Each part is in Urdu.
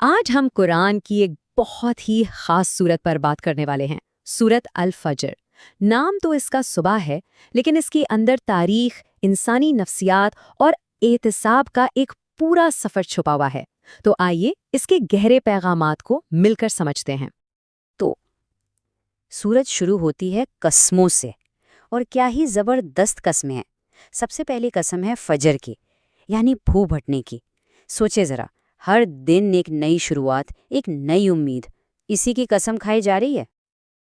آج ہم قرآن کی ایک بہت ہی خاص سورت پر بات کرنے والے ہیں، سورت الفجر۔ نام تو اس کا صبح ہے، لیکن اس کے اندر تاریخ، انسانی نفسیات اور احتساب کا ایک پورا سفر چھپا ہوا ہے۔ تو آئیے اس کے گہرے پیغامات کو مل کر سمجھتے ہیں۔ تو سورج شروع ہوتی ہے قسموں سے، اور کیا ہی زبردست قسمیں ہیں۔ سب سے پہلی قسم ہے فجر کی، یعنی پھوٹ پھٹنے کی۔ سوچے ذرا، ہر دن ایک نئی شروعات، ایک نئی امید، اسی کی قسم کھائی جا رہی ہے۔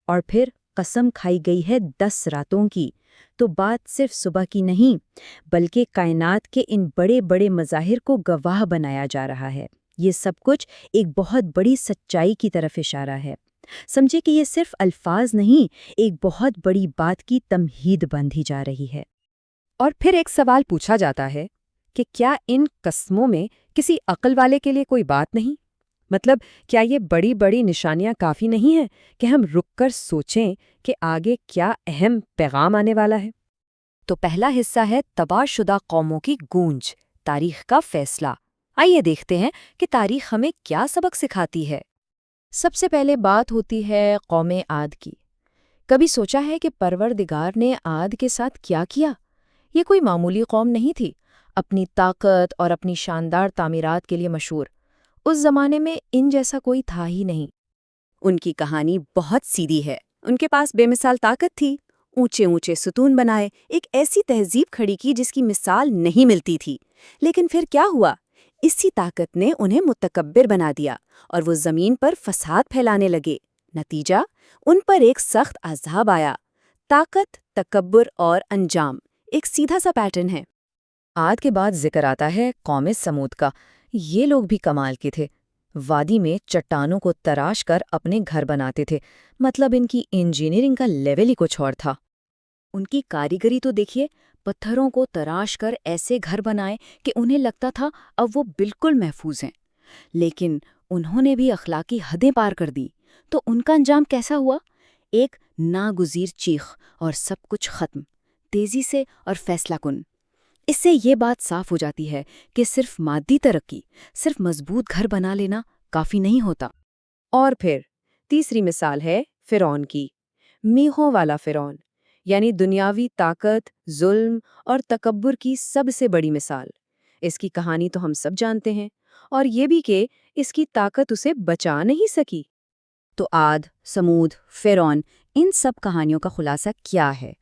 اور پھر قسم کھائی گئی ہے 10 راتوں کی۔ تو بات صرف صبح کی نہیں، بلکہ کائنات کے ان بڑے بڑے مظاہر کو گواہ بنایا جا رہا ہے۔ یہ سب کچھ ایک بہت بڑی سچائی کی طرف اشارہ ہے۔ سمجھے کہ یہ صرف الفاظ نہیں، ایک بہت بڑی بات کی تمہید بندھی جا رہی ہے۔ اور پھر ایک سوال پوچھا جاتا ہے کہ کیا ان قسموں میں کسی عقل والے کے لیے کوئی بات نہیں؟ مطلب کیا یہ بڑی بڑی نشانیاں کافی نہیں ہیں کہ ہم رک کر سوچیں کہ آگے کیا اہم پیغام آنے والا ہے؟ تو پہلا حصہ ہے تباہ شدہ قوموں کی گونج، تاریخ کا فیصلہ۔ آئیے دیکھتے ہیں کہ تاریخ ہمیں کیا سبق سکھاتی ہے۔ سب سے پہلے بات ہوتی ہے قوم عاد کی۔ کبھی سوچا ہے کہ پروردگار نے عاد کے ساتھ کیا کیا؟ یہ کوئی معمولی قوم نہیں تھی، اپنی طاقت اور اپنی شاندار تعمیرات کے لیے مشہور۔ اس زمانے میں ان جیسا کوئی تھا ہی نہیں۔ ان کی کہانی بہت سیدھی ہے۔ ان کے پاس بے مثال طاقت تھی، اونچے اونچے ستون بنائے، ایک ایسی تہذیب کھڑی کی جس کی مثال نہیں ملتی تھی۔ لیکن پھر کیا ہوا؟ اسی طاقت نے انہیں متکبر بنا دیا، اور وہ زمین پر فساد پھیلانے لگے۔ نتیجہ، ان پر ایک سخت عذاب آیا۔ طاقت، تکبر اور انجام ایک سیدھا سا پیٹرن ہے۔ عاد کے بعد ذکر آتا ہے قوم سمود کا۔ یہ لوگ بھی کمال کے تھے۔ وادی میں چٹانوں کو تراش کر اپنے گھر بناتے تھے، مطلب ان کی انجینئرنگ کا لیول ہی کچھ اور تھا۔ ان کی کاریگری تو دیکھیے، پتھروں کو تراش کر ایسے گھر بنائے کہ انہیں لگتا تھا اب وہ بالکل محفوظ ہیں۔ لیکن انہوں نے بھی اخلاقی حدیں پار کر دی، تو ان کا انجام کیسا ہوا؟ ایک ناگزیر چیخ، اور سب کچھ ختم، تیزی سے اور فیصلہ کن۔ اس سے یہ بات صاف ہو جاتی ہے کہ صرف مادی ترقی، صرف مضبوط گھر بنا لینا کافی نہیں ہوتا۔ اور پھر تیسری مثال ہے فرعون کی، میخوں والا فرعون، یعنی دنیاوی طاقت، ظلم اور تکبر کی سب سے بڑی مثال۔ اس کی کہانی تو ہم سب جانتے ہیں، اور یہ بھی کہ اس کی طاقت اسے بچا نہیں سکی۔ تو عاد، سمود، فرعون، ان سب کہانیوں کا خلاصہ کیا ہے؟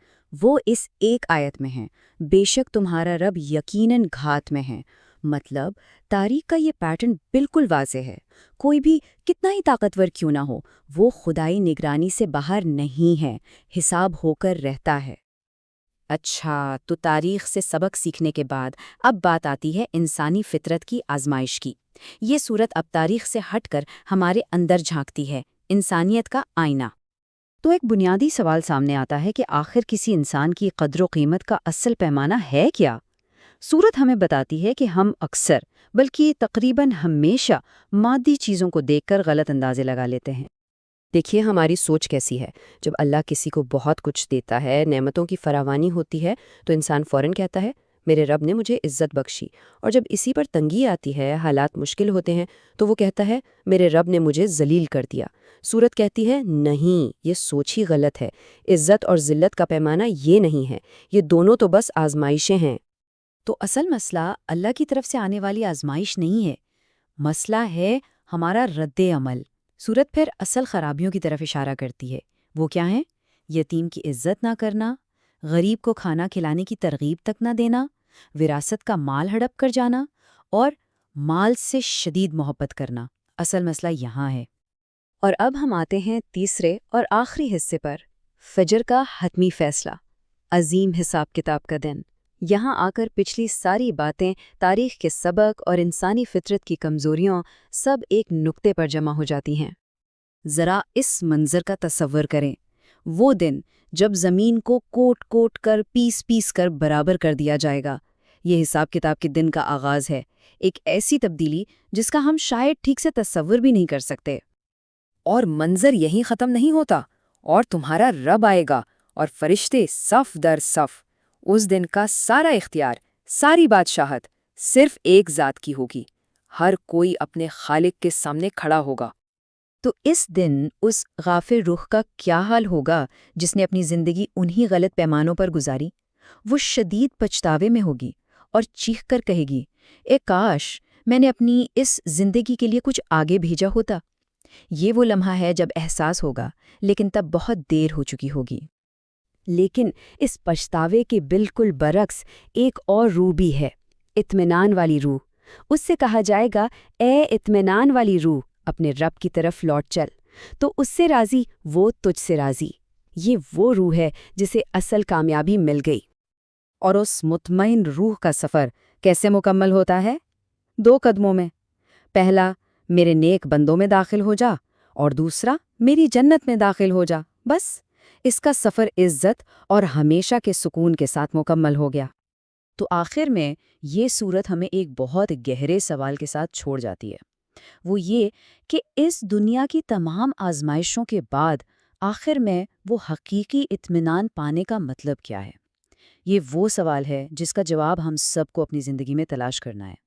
وہ اس ایک آیت میں ہے، بے شک تمہارا رب یقیناً گھات میں ہے۔ مطلب تاریخ کا یہ پیٹرن بالکل واضح ہے۔ کوئی بھی کتنا ہی طاقتور کیوں نہ ہو، وہ خدائی نگرانی سے باہر نہیں ہے، حساب ہو کر رہتا ہے۔ اچھا، تو تاریخ سے سبق سیکھنے کے بعد اب بات آتی ہے انسانی فطرت کی آزمائش کی۔ یہ صورت اب تاریخ سے ہٹ کر ہمارے اندر جھانکتی ہے، انسانیت کا آئینہ۔ تو ایک بنیادی سوال سامنے آتا ہے کہ آخر کسی انسان کی قدر و قیمت کا اصل پیمانہ ہے کیا؟ سورت ہمیں بتاتی ہے کہ ہم اکثر، بلکہ تقریباً ہمیشہ مادی چیزوں کو دیکھ کر غلط اندازے لگا لیتے ہیں۔ دیکھیے ہماری سوچ کیسی ہے۔ جب اللہ کسی کو بہت کچھ دیتا ہے، نعمتوں کی فراوانی ہوتی ہے، تو انسان فوراً کہتا ہے میرے رب نے مجھے عزت بخشی، اور جب اسی پر تنگی آتی ہے، حالات مشکل ہوتے ہیں، تو وہ کہتا ہے میرے رب نے مجھے ذلیل کر دیا۔ سورت کہتی ہے نہیں، یہ سوچ ہی غلط ہے۔ عزت اور ذلت کا پیمانہ یہ نہیں ہے، یہ دونوں تو بس آزمائشیں ہیں۔ تو اصل مسئلہ اللہ کی طرف سے آنے والی آزمائش نہیں ہے، مسئلہ ہے ہمارا رد عمل۔ سورت پھر اصل خرابیوں کی طرف اشارہ کرتی ہے۔ وہ کیا ہیں؟ یتیم کی عزت نہ کرنا، غریب کو کھانا کھلانے کی ترغیب تک نہ دینا، وراثت کا مال ہڑپ کر جانا، اور مال سے شدید محبت کرنا۔ اصل مسئلہ یہاں ہے۔ اور اب ہم آتے ہیں تیسرے اور آخری حصے پر، فجر کا حتمی فیصلہ، عظیم حساب کتاب کا دن۔ یہاں آ کر پچھلی ساری باتیں، تاریخ کے سبق اور انسانی فطرت کی کمزوریاں سب ایک نقطے پر جمع ہو جاتی ہیں۔ ذرا اس منظر کا تصور کریں، وہ دن جب زمین کو کوٹ کوٹ کر پیس پیس کر برابر کر دیا جائے گا۔ یہ حساب کتاب کے دن کا آغاز ہے، ایک ایسی تبدیلی جس کا ہم شاید ٹھیک سے تصور بھی نہیں کر سکتے۔ اور منظر یہیں ختم نہیں ہوتا، اور تمہارا رب آئے گا اور فرشتے صف در صف۔ اس دن کا سارا اختیار، ساری بادشاہت صرف ایک ذات کی ہوگی۔ ہر کوئی اپنے خالق کے سامنے کھڑا ہوگا۔ تو اس دن اس غافل روح کا کیا حال ہوگا جس نے اپنی زندگی انہی غلط پیمانوں پر گزاری؟ وہ شدید پچھتاوے میں ہوگی اور چیخ کر کہے گی، اے کاش میں نے اپنی اس زندگی کے لیے کچھ آگے بھیجا ہوتا۔ یہ وہ لمحہ ہے جب احساس ہوگا، لیکن تب بہت دیر ہو چکی ہوگی۔ لیکن اس پچھتاوے کے بالکل برعکس ایک اور روح بھی ہے، اطمینان والی روح۔ اس سے کہا جائے گا، اے اطمینان والی روح، اپنے رب کی طرف لوٹ چل، تو اس سے راضی وہ تجھ سے راضی۔ یہ وہ روح ہے جسے اصل کامیابی مل گئی۔ اور اس مطمئن روح کا سفر کیسے مکمل ہوتا ہے؟ 2 قدموں میں۔ پہلا، میرے نیک بندوں میں داخل ہو جا، اور دوسرا، میری جنت میں داخل ہو جا۔ بس اس کا سفر عزت اور ہمیشہ کے سکون کے ساتھ مکمل ہو گیا۔ تو آخر میں یہ سورت ہمیں ایک بہت گہرے سوال کے ساتھ چھوڑ جاتی ہے، وہ یہ کہ اس دنیا کی تمام آزمائشوں کے بعد آخر میں وہ حقیقی اطمینان پانے کا مطلب کیا ہے؟ یہ وہ سوال ہے جس کا جواب ہم سب کو اپنی زندگی میں تلاش کرنا ہے۔